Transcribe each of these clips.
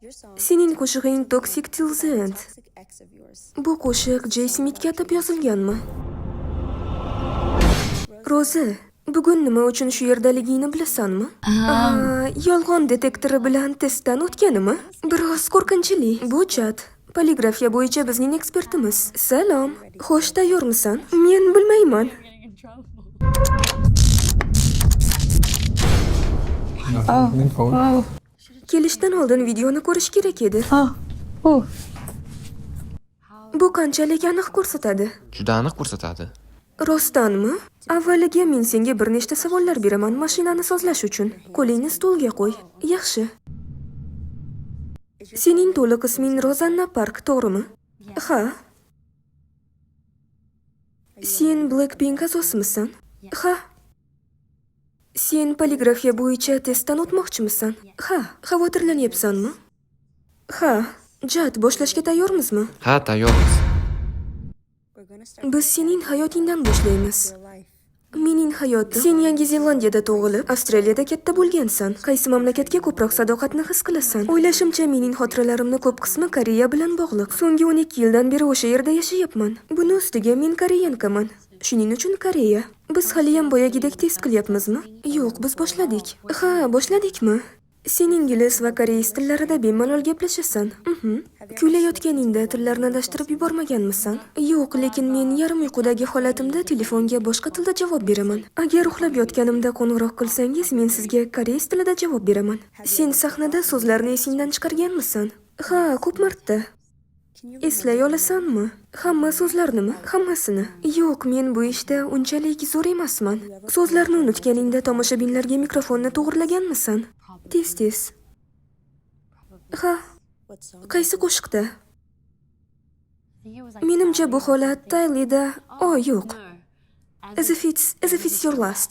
Sening qo'shig'ing Toxic Till the End. Bu qo'shiq Jay Smithga atab yozilganmi? Roza, bugun nima uchun shu yerdaligingni bilasanmi? Yolg'on detektori bilan testdan o'tganimi? Biroz qo'rqinchli. Bu chat. Poligrafiya bo'yicha bizning ekspertimiz. Salom. Xo'sh, tayyormisan? Men bilmayman. Kelishdan oldin videoni ko'rish kerak edi. Bu qanchalik aniq ko'rsatadi? Juda aniq ko'rsatadi. Rostdanmi? Avvaliga men senga bir nechta savollar beraman mashinani sozlash uchun. Qo'lingni stolga qo'y. Yaxshi. Sening to'liq isming Rozanna Park, to'g'rimi? Ha. Sen Blackpink a'zosimisan? Ha. Sen poligrafiya bo'yicha testdan o'tmoqchimisan? Ha. Xavotirlanyapsanmi? Ha. Jad, boshlashga tayyormizmi? Ha, tayyormiz. Biz sening hayotingdan boshlaymiz. Mening hayotim. Sen Yangi Zelandiyada tug'ilib, Avstraliyada katta bo'lgansan. Qaysi mamlakatga ko'proq sadoqatni his qilasan? O'ylashimcha, mening xotiralarimni ko'p qismi Koreya bilan bog'liq. So'nggi 12 yildan beri o'sha yerda yashayapman. Buni ustiga men koreyankaman. Shuning uchun Koreya. Biz hali ham boyagidek test qilyapmizmi? Yo'q, biz boshladik. Ha, boshladikmi? Sen ingliz va koreys tillarida bemalol gaplashasan. Kuylayotganingda tillarni adashtirib yubormaganmisan? Yo'q, lekin men yarim uyqudagi holatimda telefonga boshqa tilda javob beraman. Agar uxlab yotganimda qo'ng'iroq qilsangiz, men sizga koreys tilida javob beraman. Sen sahnada so'zlarni esingdan chiqarganmisan? Ha, ko'p marta. Eslay olasanmi? Hamma so'zlarnimi? Hammasini? Yo'q, men bu ishda unchalik zo'r emasman. So'zlarni unutganingda tomoshabinlarga mikrofonni to'g'irlaganmisan? Tez. Ha. Qaysi qo'shiqda? Menimcha bu holat Taylida, yo'q. As if it's your last.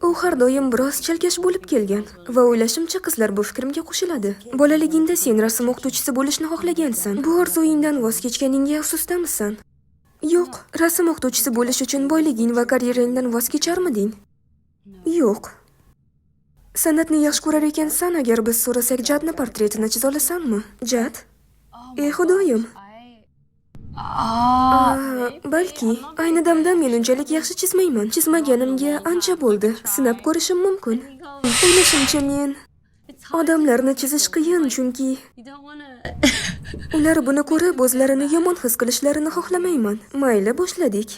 U har doim biroz chalkash bo'lib kelgan va o'ylashimcha qizlar bu fikrimga qo'shiladi. Bolaligingda sen rasm o'qituvchisi bo'lishni xohlagansan. Bu orzuyingdan voz kechganingga afsusdamisan? Yo'q, rasm o'qituvchisi bo'lish uchun boyliging va karyerangdan voz kecharmiding? Yo'q. San'atni yaxshi ko'rar ekansan, agar biz so'rasak Jadni portretini chiza olasanmi? Jad? Ey xudoyim. Balki ayni damda men unchalik yaxshi chizmayman. Chizmaganimga ancha bo'ldi. Sinab ko'rishim mumkin. O'ylashimcha men odamlarni chizish qiyin, chunki ular buni ko'rib o'zlarini yomon his qilishlarini xohlamayman. Mayli, boshladik.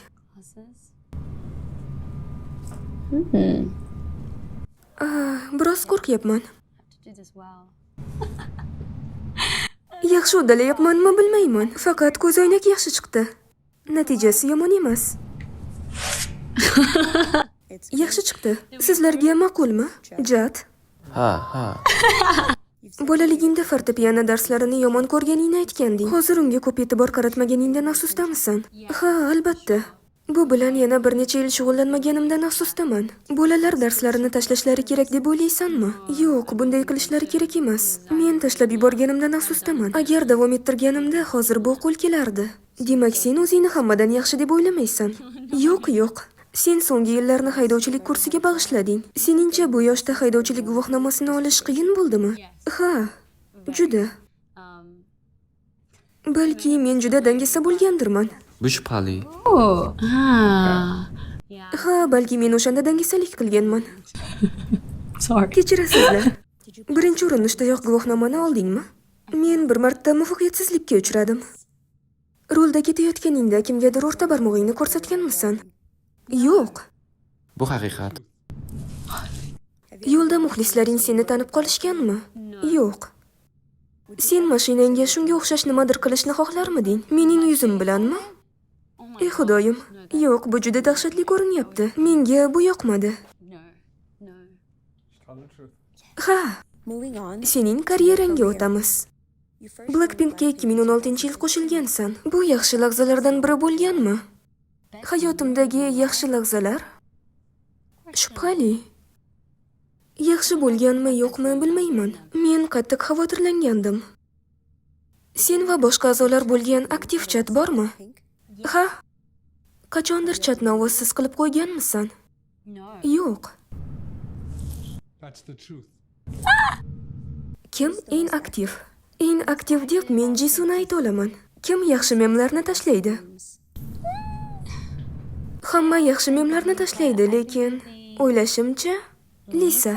Biroz qo'rqyapman. Yaxshi uddalayapmanmi bilmayman. Faqat ko'zoynak yaxshi chiqdi. Natijasi yomon emas. Yaxshi chiqdi. Sizlarga ma'qulmi? Jad? Ha. Bolaligingda fortepiano darslarini yomon ko'rganingni aytganding. Hozir unga ko'p e'tibor qaratmaganingdan afsusdamisan? Ha, albatta. Bu bilan yana bir necha yil shug'ullanmaganimdan afsusdaman. Bolalar darslarini tashlashlari kerak deb o'ylaysanmi? Yo'q, bunday qilishlari kerak emas. Men tashlab yuborganimdan afsusdaman. Agar davom ettirganimda hozir bu qo'l kelardi. Demak, sen o'zingni hammadan yaxshi deb o'ylamaysan? Yo'q. Sen so'nggi yillarni haydovchilik kursiga bag'ishlading. Seningcha bu yoshda haydovchilik guvohnomasini olish qiyin bo'ldimi? Ha, juda. Balki men juda dangasa bo'lgandirman. Bu shubhali. Ha, balki men o'shanda dangasalik qilganman. Kechirasizlar. Birinchi urinishdayoq guvohnomani oldingmi? Men bir marta muvaffaqiyatsizlikka uchradim. Rulda ketayotganingda kimgadir o'rta barmog'ingni ko'rsatganmisan? Yo'q. Bu haqiqat. Yo'lda muxlislaring seni tanib qolishganmi? Yo'q. Sen mashinangga shunga o'xshash nimadir qilishni xohlarmiding? Mening yuzim bilanmi? Ey xudoyim. Yo'q, bu juda dahshatli ko'rinyapti. Menga bu yoqmadi. Ha. Sening karyerangga o'tamiz. Blackpinkga 2016-yil qo'shilgansan. Bu yaxshi lahzalardan biri bo'lganmi? Hayotimdagi yaxshi lahzalar? Shubhali. Yaxshi bo'lganmi, yo'qmi bilmayman. Men qattiq xavotirlangandim. Sen va boshqa a'zolar bo'lgan aktiv chat bormi? Ha. Qachondir chatni ovozsiz qilib qo'yganmisan? Yo'q. Kim eng aktiv? Eng aktiv deb men Jisuni ayta olaman. Kim yaxshi memlarni tashlaydi? Hamma yaxshi memlarni tashlaydi, lekin o'ylashimcha Lisa.